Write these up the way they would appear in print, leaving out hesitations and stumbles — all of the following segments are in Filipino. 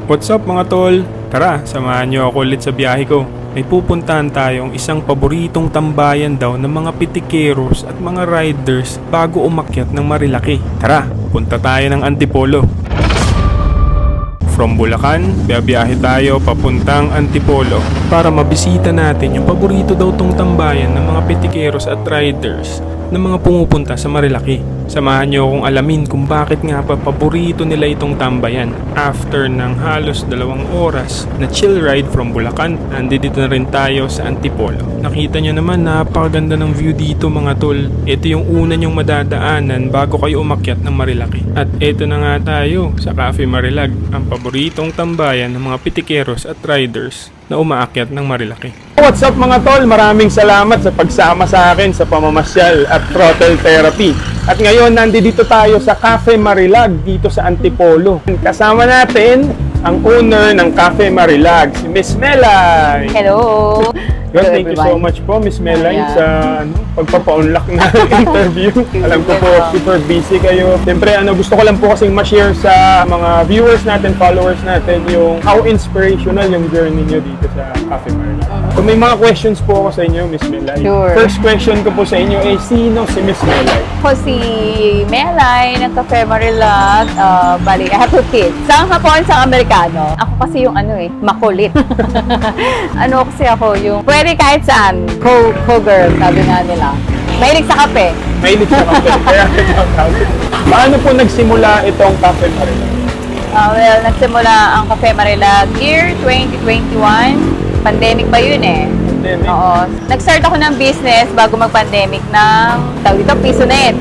What's up mga tol? Tara, samahan niyo ako ulit sa biyahe ko. May pupuntahan tayong isang paboritong tambayan daw ng mga pitikeros at mga riders bago umakyat ng Marilaki. Tara, punta tayo ng Antipolo. From Bulacan, biyahe tayo papuntang Antipolo para mabisita natin yung paborito daw tong tambayan ng mga pitikeros at riders ng mga pumupunta sa Marilaki. Samahan niyo akong alamin kung bakit nga pa paborito nila itong tambayan. After ng halos 2 oras na chill ride from Bulacan, nandito na rin tayo sa Antipolo. Nakita niyo naman, napakaganda ng view dito mga tol. Ito yung una niyong madadaanan bago kayo umakyat ng Marilaki. At ito na nga tayo sa Cafe Marilag, ang paboritong tambayan ng mga pitikeros at riders na umaakyat ng Marilaki. What's up mga tol? Maraming salamat sa pagsama sa akin sa pamamasyal at throttle therapy. At ngayon nandito tayo sa Cafe Marilag dito sa Antipolo. Kasama natin ang owner ng Cafe Marilag, si Miss Melay. Hello! Well, thank you so much po, Miss Melay, sa pagpapa-unlock na interview. Alam ko po, super busy kayo. Siyempre, gusto ko lang po kasing ma-share sa mga viewers natin, followers natin, yung how inspirational yung journey nyo dito sa Cafe Marilag. So, may mga questions po ako sa inyo, Miss Melay. Sure. First question ko po sa inyo ay, sino si Miss Melay? Ako si Melay ng Cafe Marilag. Bali, I have 2 kids. Isang Hapon, isang Amerikano. Ako kasi yung makulit. Kasi ako yung pwede kahit saan. Co-girl, sabi nga nila. Mahilig sa kape. Mahilig sa kape. Kaya paano po nagsimula itong Cafe Marilag? Well, nagsimula ang Cafe Marilag year 2021. Pandemic pa yun eh. Pandemic? Oo. Nag-start ako ng business bago mag-pandemic ng PisoNet.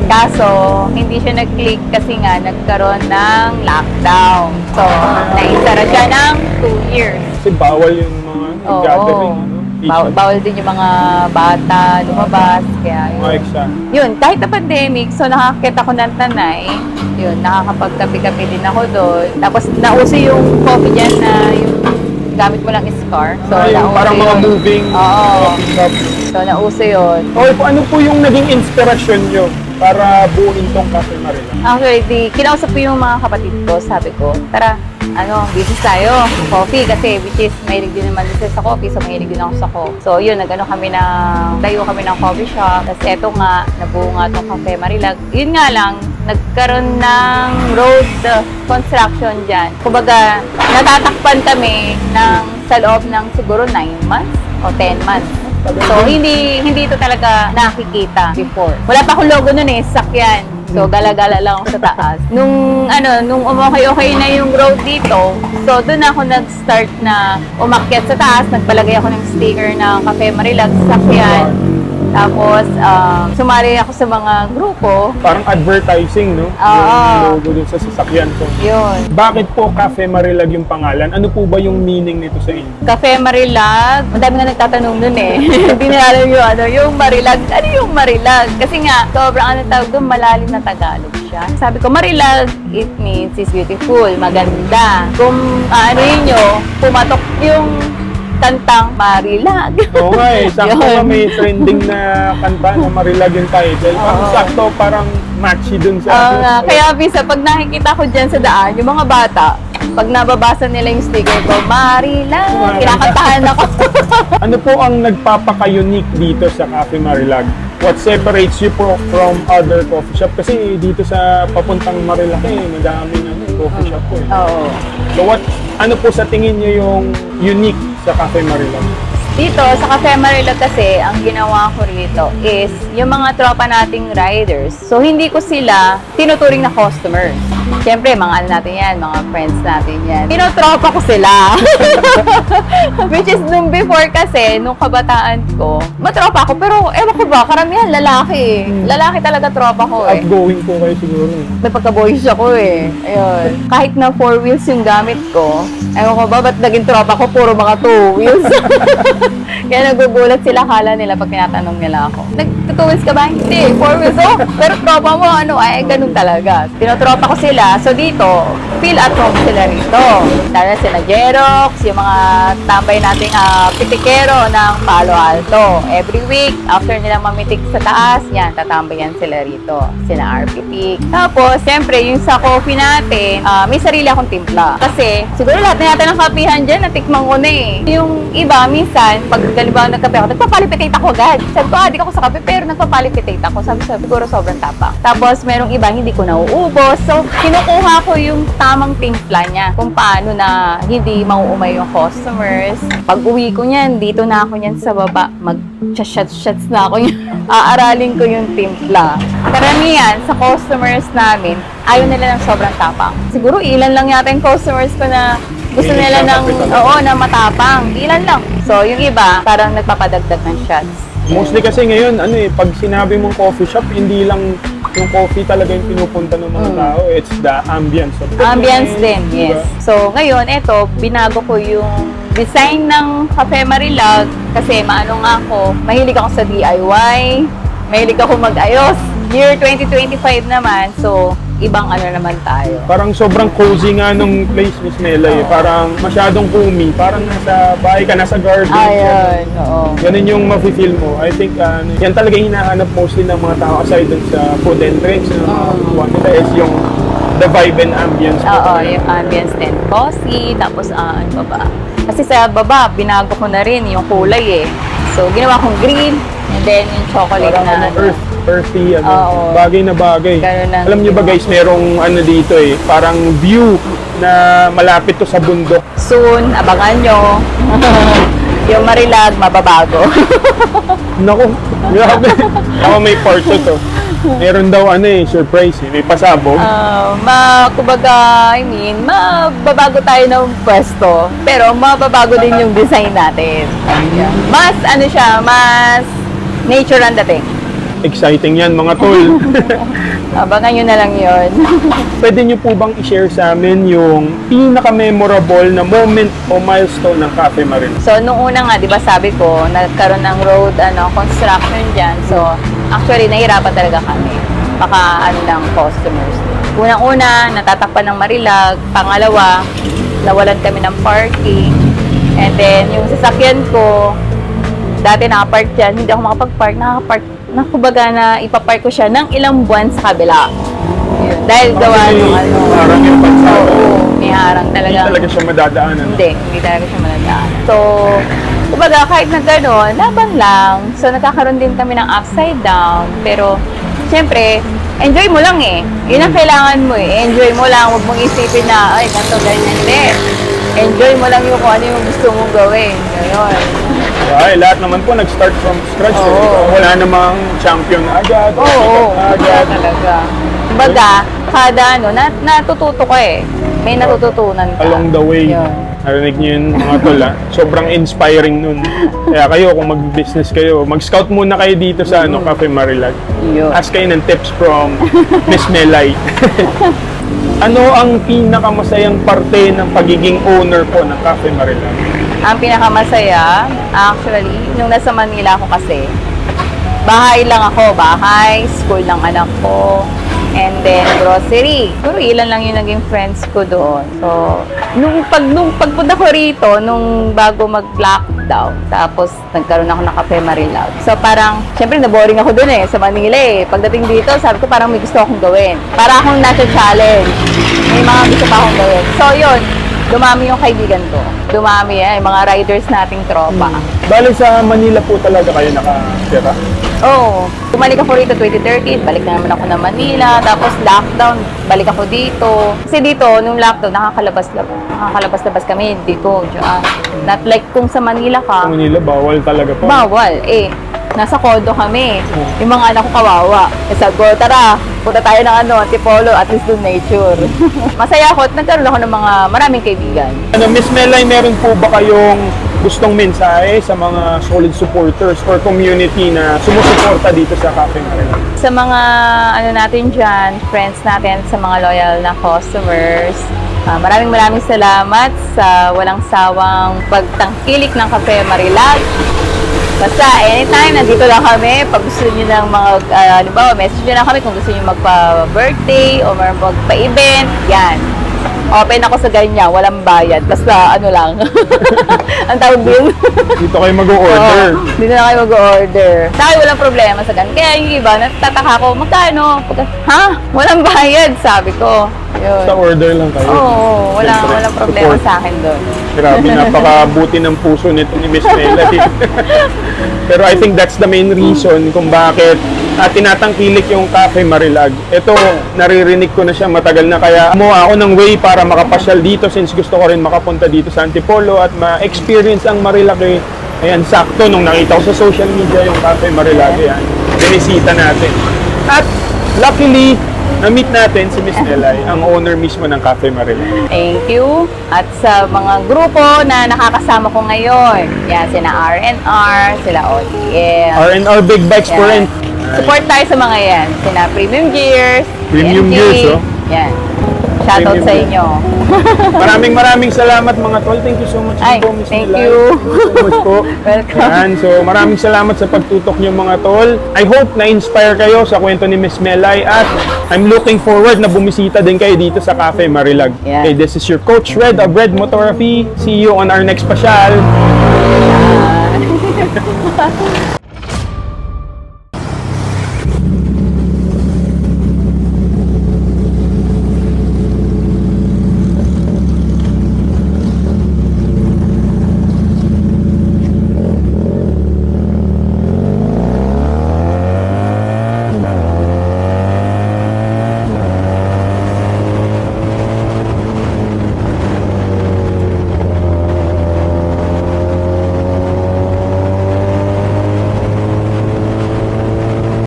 Kaso, hindi siya nag-click kasi nga nagkaroon ng lockdown. So, naisara siya ng 2 years. Kasi bawal yung mga gathering, no? Bawal din yung mga bata lumabas. Kaya yun. Mga exam. Yun, kahit na pandemic, so nakakit ako ng Tanay. Yun, nakakapagkape-kape din ako doon. Tapos, nauso yung coffee dyan na yung gamit mo lang scar. So, parang mga yun. moving coffee shop. So, nauso yun. Okay po, ano po yung naging inspirasyon nyo para buuin tong Cafe Marilag? Actually, kinausap ko yung mga kapatid ko. Sabi ko, tara, business tayo. Coffee, kasi which is, mahilig din naman din sa coffee. So, mahilig din ako sa coffee. So, yun, tayo kami ng coffee shop. Tapos, eto nga, nabuo nga tong Cafe Marilag. Yun nga lang, nagkaroon ng road construction dyan. Kumbaga, natatakpan kami sa loob ng siguro 9 months o 10 months. So, hindi ito talaga nakikita before. Wala pa akong logo nun sakyan. So, gala-gala lang ako sa taas. Nung okay na yung road dito, so doon ako nag-start na umakyat sa taas. Nagpalagay ako ng sticker ng Cafe Marilag sa sakyan. Tapos, sumali ako sa mga grupo. Parang advertising, no? Oo. Yung logo dun sa sasakyan ko. Yun. Bakit po Cafe Marilag yung pangalan? Ano po ba yung meaning nito sa inyo? Cafe Marilag. Madami nga nagtatanong nun eh. Hindi nila alam yung Marilag. Ano yung Marilag? Kasi nga, sobrang tawag doon, malalim na Tagalog siya. Sabi ko, Marilag, it means it's beautiful, maganda. Kung nyo, pumatok yung kantang Marilag. Oo nga eh. Sakto nga may trending na kanta na Marilag yung title. Parang sakto, parang matchy dun sa... Kaya bisa, pag nakikita ko dyan sa daan, yung mga bata, pag nababasa nila yung sticker ko, Marilag, kinakantahan ako. Ano po ang nagpapaka-unique dito sa Cafe Marilag? What separates you from other coffee shop? Kasi dito sa papuntang Marilaki, madaming coffee shop po eh. Oo. So ano po sa tingin niyo yung unique sa Cafe Marilag? Dito, sa Cafe Marilag kasi, ang ginawa ko rito is yung mga tropa nating riders. So, hindi ko sila tinuturing na customers. Siyempre, mga natin yan, mga friends natin yan. Tinotropa ko sila. Which is, nung before kasi, nung kabataan ko, matropa ko. Pero, ewan ko ba, karamihan lalaki. Lalaki talaga tropa ko eh. Outgoing po kayo siguro. May pagka-boyish ako eh. Ayun. Kahit na 4 wheels yung gamit ko, ewan ko ba, ba't naging tropa ko, puro mga 2 wheels? Kaya nagugulat sila, kala nila pag tinatanong nila ako. Nagtutuwils ka ba? Hindi, 4 weeks old. Pero tropa mo, ay ganun talaga. Tinotropa ko sila. So dito, feel at home sila rito. Lalo sila Jerox, yung mga tambay nating pitikero ng Palo Alto. Every week, after nila mamitik sa taas, yan, tatambayan sila rito. Sila RPT. Tapos, siyempre, yung sa coffee natin, may sarili akong timpla. Kasi, siguro lahat na yata ng kapihan dyan, natikman ko na eh. Yung iba, minsan, pag galimbawa nagkape ako, nagpapalipitate ako agad. Sabi ko, adik ako sa kape, pero nagpapalipitate ako. Sabi ko, siguro sobrang tapang. Tapos, merong iba, hindi ko nauubos. So, kinukuha ko yung tamang timpla niya. Kung paano na hindi mauumay yung customers. Pag uwi ko niyan, dito na ako niyan sa baba. Mag-shots na ako niyan. Aaralin ko yung timpla. Karamihan, sa customers namin, ayaw nila ng sobrang tapang. Siguro, ilan lang yata yung customers ko na gusto nila ng, na matapang. Ilan lang. So, yung iba, parang nagpapadagdag ng shots. Mostly kasi ngayon, pag sinabi mong coffee shop, hindi lang yung coffee talaga yung pinupunta ng mga tao. It's the ambience of the Ambience place, din, diba? yes. So, ngayon, eto, binago ko yung design ng Cafe Marilag kasi maano nga ako, mahilig ako sa DIY, mahilig ako mag-ayos. Year 2025 naman, so, ibang ano naman tayo. Parang sobrang cozy nga nung place, Miss Melay. Parang masyadong homey. Parang nasa bahay ka, nasa garden. Ayun, oo. Ganun yung mafe-feel mo. I think yan talaga yung hinahanap mostly ng mga tao aside dun sa food and drinks. One nila is yung the vibe and ambience. Oo, yung ambience din. Cozy, tapos ano pa ba? Kasi sa baba, binago ko na rin yung kulay eh. So, ginawa kong green, and then yung chocolate Parang na earthy, Oo. bagay na bagay. Ganun lang. Alam niyo ba guys, merong dito parang view na malapit to sa bundok. Soon, abangan nyo. Yung Marilag, mababago. Naku, grabe. Ako may part to. Meron daw surprise may pasabog. Kumbaga, mababago tayo ng pwesto. Pero mababago din yung design natin. Mas, mas nature ang dating. Exciting yan mga tol. Abangan nyo na lang yun. Pwede niyo po bang i-share sa amin yung pinaka-memorable na moment o milestone ng Cafe Marilag? So, nung una nga, di ba sabi ko, nagkaroon ng road construction dyan. So, actually, nahirapan talaga kami. Baka ng customers. Unang-una, natatakpan ng Marilag. Pangalawa, nawalan kami ng parking. And then, yung sasakyan ko, dati nakapark dyan, hindi ako makapag-park. Kumbaga na ipapark ko siya ng ilang buwan sa kabila. Yun. Dahil gawa nung Parang yung pansado. Oo, may harang talaga. Hindi talaga siya madadaanan. Hindi talaga siya maladaan. So, kumbaga kahit na gano'n, laban lang. So, nagkakaroon din kami ng upside down. Pero, syempre, enjoy mo lang eh. Yun ang kailangan mo eh. Enjoy mo lang. Huwag mong isipin na, ay, ganito, ganyan. Hindi. Enjoy mo lang yung kung ano yung gusto mong gawin. Ngayon. Ay, lahat naman po nag-start from scratch. Oo. Wala namang champion agad. Oo, agad. talaga. Kumbaga, kada natututo ko eh. May natututunan ka. Along the way. Yun. Narinig niyo yun mga tol Sobrang inspiring nun. Kaya kayo, kung mag-business kayo, mag-scout muna kayo dito sa Cafe Marilag. Yun. Ask kayo ng tips from Miss Melay. Ano ang pinakamasayang parte ng pagiging owner po ng Cafe Marilag? Ang pinakamasaya, actually, nung nasa Manila ako kasi, bahay lang ako, school ng anak ko, and then grocery. Pero ilan lang yung naging friends ko doon. So, nung pagpunta ko rito, nung bago mag-lockdown, tapos nagkaroon ako ng Cafe Marilag. So parang, syempre naboring ako doon sa Manila Pagdating dito, sabi ko parang may gusto akong gawin. Para akong nasa challenge. May mga gusto pa akong gawin. So yun, dumami yung kaibigan ko. Dumami yung mga riders nating tropa. Bale sa Manila po talaga kayo nakatira? Oo. Bumalik ako rito 2013, balik na naman ako ng Manila. Tapos lockdown, balik ako dito. Kasi dito, nung lockdown, nakakalabas-labas kami dito. Not like kung sa Manila ka, Sa Manila, bawal talaga po. bawal. Nasa kondo kami. Yung mga anak ko kawawa. Sabi ko, tara, punta tayo ng Antipolo, at least doon nature. Masaya ako at nagkaroon ako ng maraming kaibigan. Miss Melay, meron po ba kayong gustong mensahe sa mga solid supporters or community na sumusuporta dito sa Cafe Marilag? Sa mga natin dyan, friends natin, sa mga loyal na customers, maraming salamat sa walang sawang pagtangkilik ng Cafe Marilag. Basta, anytime, nandito lang kami. Pag gusto nyo ng mga, halimbawa, message nyo lang kami kung gusto nyo magpa-birthday o magpa-event. Yan. Open ako sa ganyan, walang bayad. Basta, ano lang. Ang tawag din. Dito kayo mag-order. Dito na kayo mag-order. Sa akin, walang problema sa ganun. Kaya yung iba, natataka ko, magkano? Ha? Walang bayad, sabi ko. Yun. Sa order lang kayo. Oo, Siyempre, walang problema support. sa akin doon. Grabe, napakabuti ng puso nito ni Miss Melody. Pero I think that's the main reason kung bakit tinatangkilik yung Cafe Marilag. Ito, naririnig ko na siya matagal na, kaya gumawa ako ng way para makapasyal dito since gusto ko rin makapunta dito sa Antipolo at ma-experience ang Marilaki. Ayan, sakto nung nakita ko sa social media yung Cafe Marilaki, yan. Binisita natin. At luckily, na-meet natin si Miss Nelay, ang owner mismo ng Cafe Marilaki. Thank you. At sa mga grupo na nakakasama ko ngayon, yan, sina R&R, sila ODL. R&R Big Bikes for Yan. Rent. Support tayo sa mga yan. Sina Premium Gears, Premium TNG. Gears, oh. Yan. Shoutout Premium sa Gears. inyo. Maraming salamat mga tol. Thank you so much Ay, po, Miss thank Nelay. you. Thank you so much po. Welcome. Yan. So maraming salamat sa pagtutok niyo mga tol. I hope na-inspire kayo sa kwento ni Miss Melay at I'm looking forward na bumisita din kayo dito sa Cafe Marilag. Yeah. Okay, this is your Coach Red of Red Motography. See you on our next pasyal.